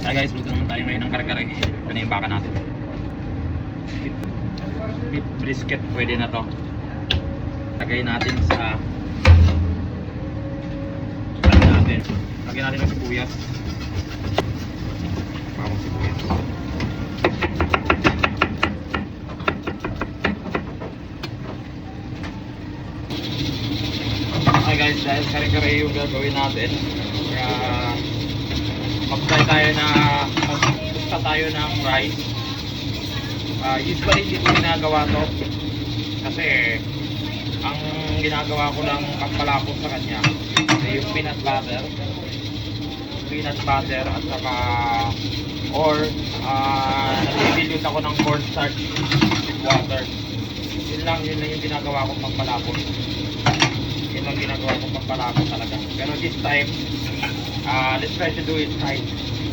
Hi guys, luto naman tayo ngayon ng kare-kare. Ito na yung baka natin. Beef brisket, pwede na to. Lagay natin sa lagay natin ng sibuyas. Bawang sibuyas. Hi guys, dahil kare-kare yung gagawin natin, kaya mag-try tayo na mag-gusta tayo ng rice. Usually hindi ko ginagawa to kasi ang ginagawa ko lang pampalapot sa kanya ay yung peanut butter at saka or nag-dilute ako ng cornstarch with water. Yun lang yung ginagawa ko pampalapot. Yun lang ginagawa ko pampalapot talaga. Pero this time let's try to do it right.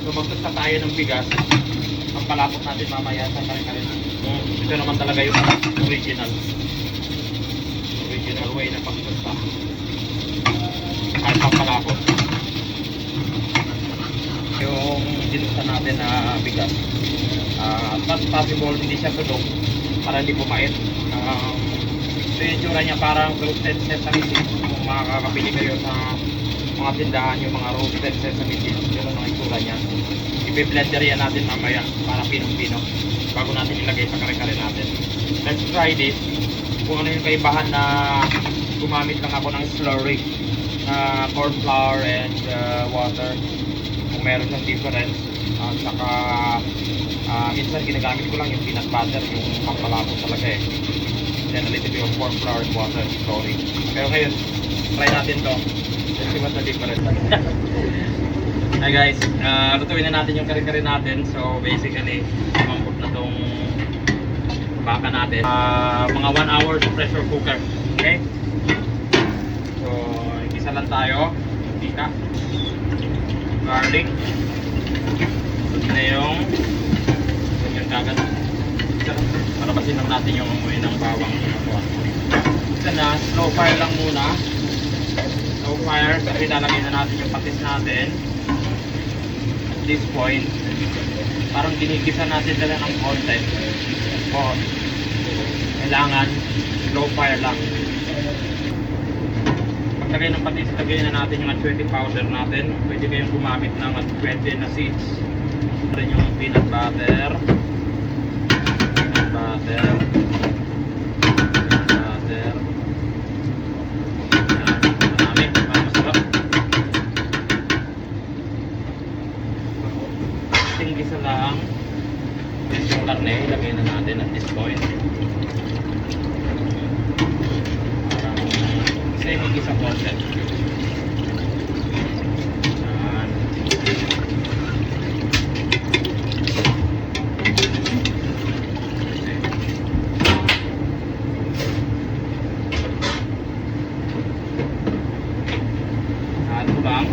So magtusta tayo ng bigas. Pampalapot natin mamaya sa kare-kare natin. Ito naman talaga yung original way na pagtusta. Ay pampalapot. Yung dinusta natin na bigas. As possible hindi siya tunog para hindi pumait. So yung tsura niya parang roasted sesame seeds. Kung makakabili kayo sa mga tindahan yung mga roasted sesame seeds, yun ang itsura niya. I-blender yan natin mamaya para pinong-pino bago natin ilagay sa kare-kare natin. Let's try this. Kung ano yung kaibahan na gumamit lang ako ng slurry, corn flour and water, kung meron siyang difference. At saka minsan ginagamit ko lang yung peanut butter, yung pampalapot talaga eh. Then a little bit of corn flour and water, sorry. Pero ngayon, try natin to. Let's see what the difference. Hi guys, lutuin na natin yung kare-kare natin. So basically, mambot na tong baka natin. Mga 1 hour sa pressure cooker. Okay? So, isa lang tayo. Tika. Garlic. Ito na yung kagat. Para basin lang natin yung amoy ng bawang. Isa na, slow fire lang muna. Slow fire. Kasi lalagay na natin yung patis natin. This point, parang ginigisa natin sila ng konti. So, kailangan slow fire lang. Pagkagay ng patis, lagay na natin yung achuete powder natin. Pwede kayong gumamit ng achuete na seeds. Rin yung peanut butter. Gisa lang yung karne, ilagay na natin at this point. Parang semi-gisa content. Ano bang?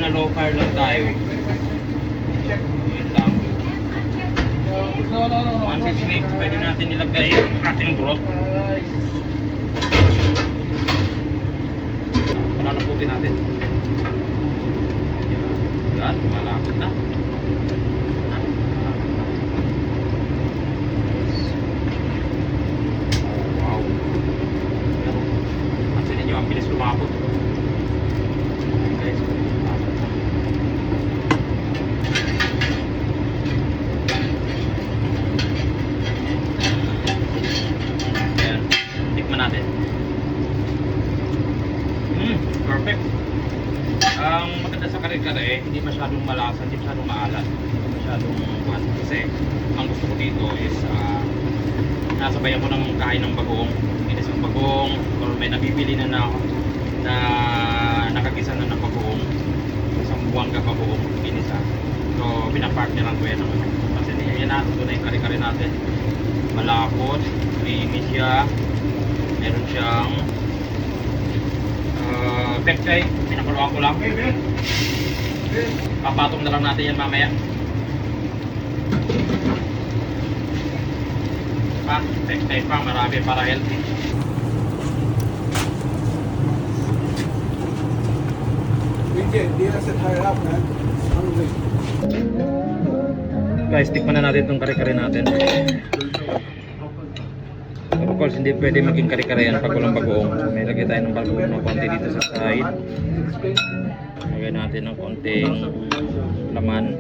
Low fire lang tayo. Wait lang. Once it's mixed, pwede natin ilagay yung ating broth. Pananaputin natin. Yan, malapit na. Wow. Pansin niyo ang bilis lumapot. Natin. Perfect. Ang maganda sa kare-kare, hindi masyadong malasa, hindi masyadong maalat, hindi masyadong buwan. Kasi ang gusto ko dito is nasabayan ko ng kain ng bagoong, inis ng bagoong, or may nabibili na nakagisa na ng bagoong, isang buwang ka bagoong, inisa. So pinapartner lang ko yan naman. Kasi yan natin doon na yung kare-kare natin. Malapot, creamy siya. Meron siyang pechay, pinakuluan ko lang. Papatong na lang natin yan mamaya. Pechay pa, marami para healthy. Guys, tikman na natin itong kare-kare natin. Of course, hindi pwede maging kare-kare yan pag walang bagoong. May lagay tayo ng bagoong ng konti dito sa side. Lagay natin ng konting laman,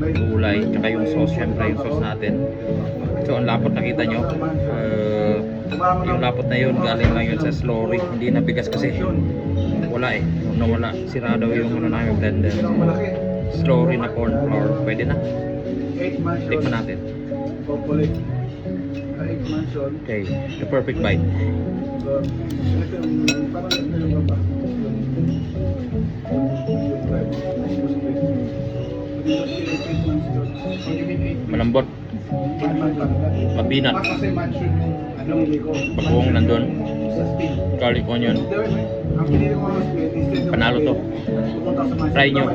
gulay, tsaka yung sauce, syempre yung sauce natin. So ang lapot nakita nyo, yung lapot na yun galing lang yun sa slurry, hindi nabigas kasi wala eh, nawala, sira daw yung ano namin blender. Slurry na corn flour, pwede na, tikman natin. Okay, the perfect bite. Malambot, mabinat, bagoong nandun, garlic onion, panalo to. Try nyo.